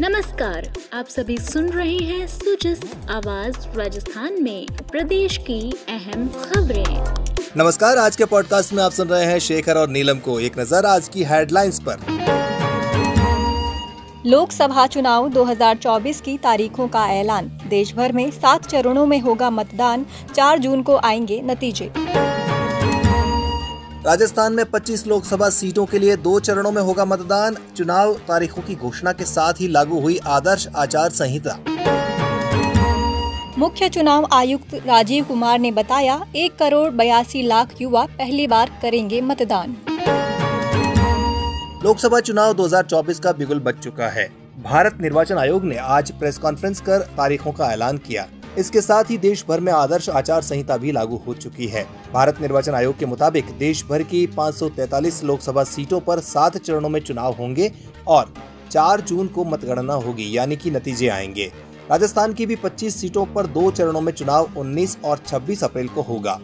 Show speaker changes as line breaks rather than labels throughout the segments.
नमस्कार, आप सभी सुन रहे हैं सुजस आवाज राजस्थान में प्रदेश की अहम खबरें।
नमस्कार, आज के पॉडकास्ट में आप सुन रहे हैं शेखर और नीलम को। एक नजर आज की हेडलाइंस पर।
लोकसभा चुनाव 2024 की तारीखों का ऐलान। देश भर में 7 चरणों में होगा मतदान। 4 जून को आएंगे नतीजे।
राजस्थान में 25 लोकसभा सीटों के लिए 2 चरणों में होगा मतदान। चुनाव तारीखों की घोषणा के साथ ही लागू हुई आदर्श आचार संहिता।
मुख्य चुनाव आयुक्त राजीव कुमार ने बताया 1,82,00,000 युवा पहली बार करेंगे मतदान।
लोकसभा चुनाव 2024 का बिगुल बज चुका है। भारत निर्वाचन आयोग ने आज प्रेस कॉन्फ्रेंस कर तारीखों का ऐलान किया। इसके साथ ही देश भर में आदर्श आचार संहिता भी लागू हो चुकी है। भारत निर्वाचन आयोग के मुताबिक देश भर की 543 लोकसभा सीटों पर 7 चरणों में चुनाव होंगे और 4 जून को मतगणना होगी, यानी कि नतीजे आएंगे। राजस्थान की भी 25 सीटों पर 2 चरणों में चुनाव 19 और 26 अप्रैल को होगा।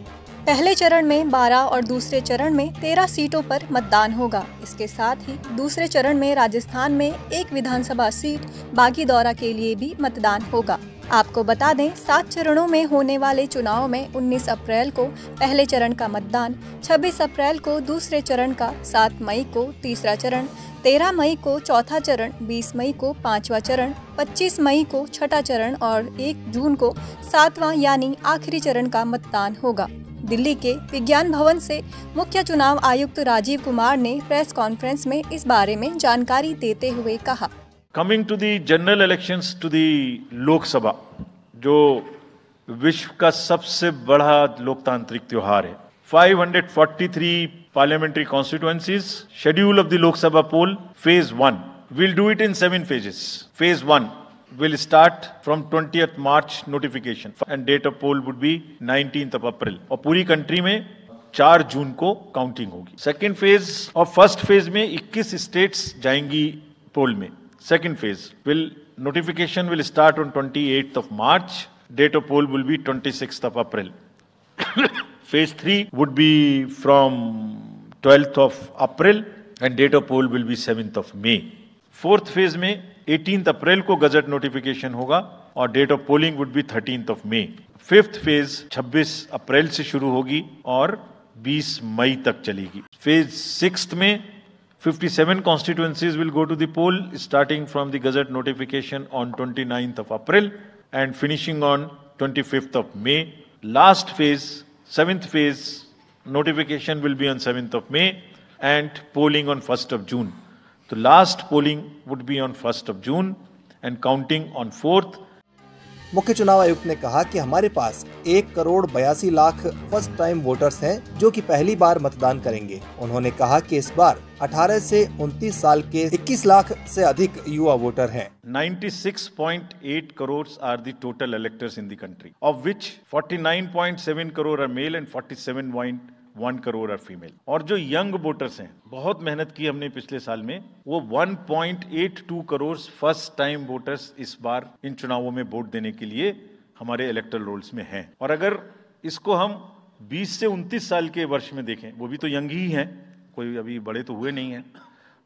पहले चरण में 12 और दूसरे चरण में 13 सीटों पर मतदान होगा। इसके साथ ही दूसरे चरण में राजस्थान में 1 विधानसभा सीट बागीदौरा के लिए भी मतदान होगा। आपको बता दें, 7 चरणों में होने वाले चुनाव में 19 अप्रैल को पहले चरण का मतदान, 26 अप्रैल को दूसरे चरण का, 7 मई को तीसरा चरण, 13 मई को चौथा चरण, 20 मई को 5वां चरण, 25 मई को छठा चरण और 1 जून को 7वां यानी आखिरी चरण का मतदान होगा। दिल्ली के विज्ञान भवन से मुख्य चुनाव आयुक्त राजीव कुमार ने प्रेस कॉन्फ्रेंस में इस बारे में जानकारी देते हुए कहा,
Coming to the general elections to the Lok Sabha, जो विश्व का सबसे बड़ा लोकतांत्रिक त्योहार है। 543 parliamentary constituencies, schedule of the Lok Sabha poll, phase 1. We'll do it in 7 phases. Phase 1 will start from 20th March notification and date of poll would be 19th of April. और पूरी कंट्री में 4 जून को counting होगी। Second phase और first phase में 21 states जाएंगी पोल में। Second phase notification will start on 28th of March. Date of poll will be 26th of April. Phase 3 would be from 12th of April and date of poll will be 7th of May. Fourth phase में 18th अप्रैल को gazette notification होगा और date of polling would be 13th of May. Fifth phase 26 अप्रैल से शुरू होगी और 20 मई तक चलेगी। फेज 6 में 57 constituencies will go to the poll starting from the gazette notification on 29th of April and finishing on 25th of May. Last phase, 7th phase, notification will be on 7th of May and polling on 1st of June. The last polling would be on 1st of June and counting on 4th.
मुख्य चुनाव आयुक्त ने कहा कि हमारे पास 1,82,00,000 first time voters हैं जो कि पहली बार मतदान करेंगे। उन्होंने कहा कि इस बार 18 से 29 साल के 21 लाख से अधिक युवा वोटर हैं।
96.8 crores are the total electors in the country, of which 49.7 crore are male and 47.1 crore are female. और जो यंग वोटर्स हैं, बहुत मेहनत की हमने पिछले साल में, वो 1.82 करोड़ फर्स्ट टाइम वोटर्स इस बार इन चुनावों में वोट देने के लिए हमारे इलेक्टोरल रोल्स में हैं। और अगर इसको हम 20 से 29 साल के वर्ष में देखें, वो भी तो यंग ही हैं, कोई अभी बड़े तो हुए नहीं हैं,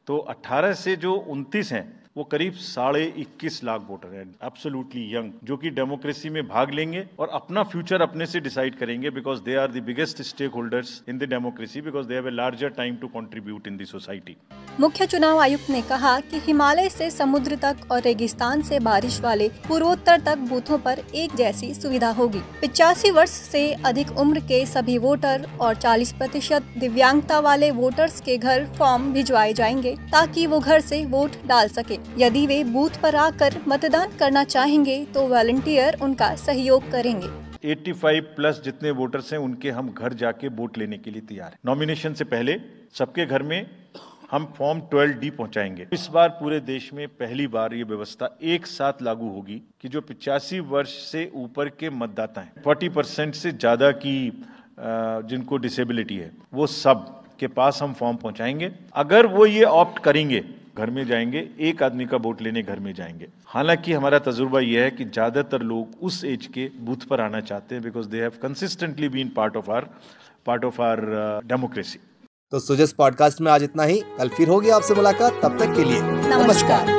तो 18 से जो 29 हैं वो करीब 21.5 लाख वोटर हैं, एब्सोल्युटली यंग, जो कि डेमोक्रेसी में भाग लेंगे और अपना फ्यूचर अपने से डिसाइड करेंगे because they are the biggest stakeholders in the democracy because they have a larger time to contribute in the society.
मुख्य चुनाव आयुक्त ने कहा कि हिमालय से समुद्र तक और रेगिस्तान से बारिश वाले पूर्वोत्तर तक बूथों पर एक जैसी सुविधा होगी। 85 वर्ष से अधिक उम्र के सभी वोटर और 40% दिव्यांगता वाले वोटर्स के घर फॉर्म भिजवाए जाएंगे ताकि वो घर से वोट डाल सके। यदि वे बूथ पर आकर मतदान करना चाहेंगे तो वॉलंटियर उनका सहयोग करेंगे।
85 प्लस जितने वोटर्स हैं उनके हम घर जाके वोट लेने के लिए तैयार हैं। नॉमिनेशन से पहले सबके घर में हम फॉर्म 12D पहुंचाएंगे। इस बार पूरे देश में पहली बार ये व्यवस्था एक साथ लागू होगी कि जो 85 वर्ष से ऊपर के मतदाता हैं, 40% से ज्यादा की जिनको डिसेबिलिटी है, वो सब के पास हम फॉर्म पहुंचाएंगे। अगर वो ये ऑप्ट करेंगे, घर में जाएंगे, एक आदमी का वोट लेने घर में जाएंगे। हालांकि हमारा तजुर्बा यह है कि ज्यादातर लोग उस एज के बूथ पर आना चाहते हैं because they have consistently been part of our democracy.
तो सुजस पॉडकास्ट में आज इतना ही। कल फिर होगी आपसे मुलाकात, तब तक के लिए नमस्कार।